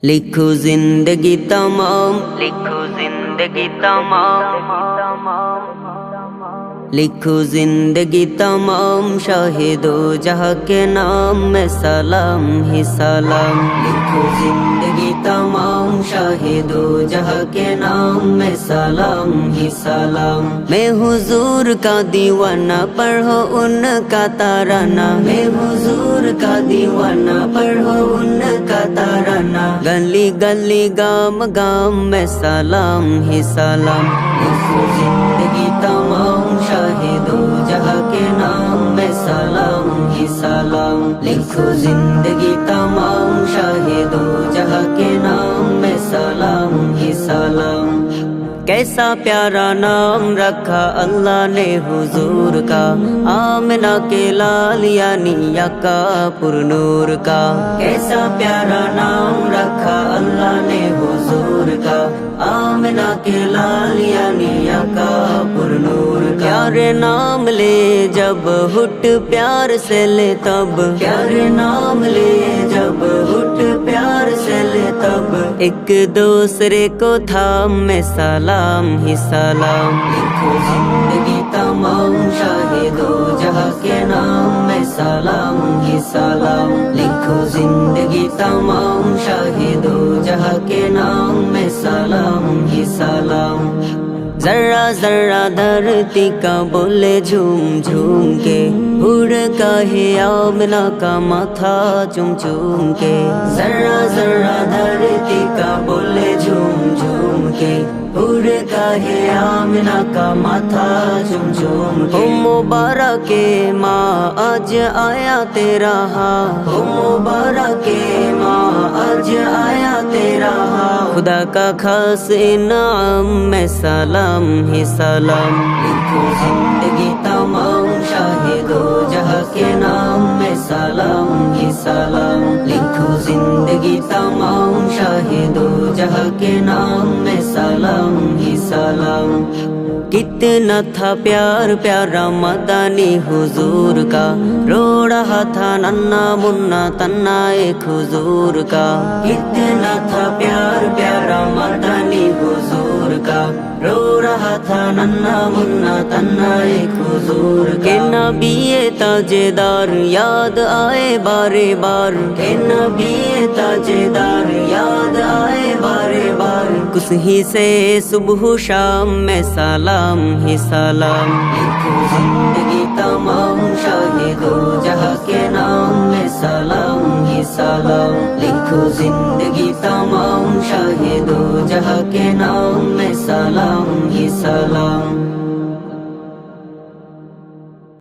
लिखो जिंदगी तमाम, लिखो जिंदगी तमाम, लिखो जिंदगी तमाम, शाहिदो जहाँ के नाम में सलाम ही सलाम। लिखो जिंदगी तमाम, शाहिदो जहाँ के नाम में सलाम ही सलाम। मैं हुजूर का दीवाना, पढ़ो उनका ताराना। मैं हुजूर का दीवाना, पढ़ो उनका ताराना। गली गली गाम गाम में सलाम ही सलाम। लिखो जिंदगी तमाम, शाहिदो जहाँ के नाम में सलाम ही सलाम। लिखो जिंदगी तमाम, शाहिदो जहाँ के नाम में सलाम ही सलाम। कैसा प्यारा नाम रखा अल्लाह ने हुजूर का, आमिना के लाल यानी यका पुरनूर का। कैसा प्यारा नाम रखा अल्लाह ने हुजूर का, आमिना के लाल यानी यका पुरनूर का। प्यारे नाम ले जब हुट प्यार से ले तब, प्यारे नाम ले जब हुट प्यार से ले तब। एक दूसरे को थाम में सलाम ही सलाम। लिखो जिंदगी तमाम, शाहिदो जहाँ के नाम में सलाम ही सलाम। लिखो जिंदगी तमाम, शाहिदो जहाँ के नाम में सलाम ही सलाम। जर्रा जर्रा धरती का बोले झूम झूम के, उड़ का है आमना का माथा चुम चुम के। जर्रा जर्रा धरती का बोले झूम झूम के, उड़ का है आमना का माथा चुम चुम के। मुबारक के माँ आज आया तेरा हां, मुबारक के माँ आज आया तेरा हां। खुदा का खास इनाम में सलाम ही सलाम। लिखो जिंदगी तमाम, शाहिदो जहाँ के नाम में सलाम ही सलाम। लिखो जिंदगी तमाम, शाहिदो जहाँ के नाम में सलाम ही सलाम। कितना था प्यार प्यारा मदानी हुजूर का, रो रहा था नन्ना मुन्ना तन्ना एक हुजूर का। कितना था प्यार प्यारा मदानी हुजूर का, रो रहा था नन्ना मुन्ना तन्ना एक हुजूर का। के नबी ताजेदार याद आए बारे बार, के नबी ताजेदार याद आए बारे बार। कुछ ही से सुबह शाम में सलाम ही सलाम। लिखो जिंदगी तमाम, शाहिदो जहाँ के नाम में सलाम ही सलाम। लिखो जिंदगी तमाम, शाहिदो जहाँ के नाम में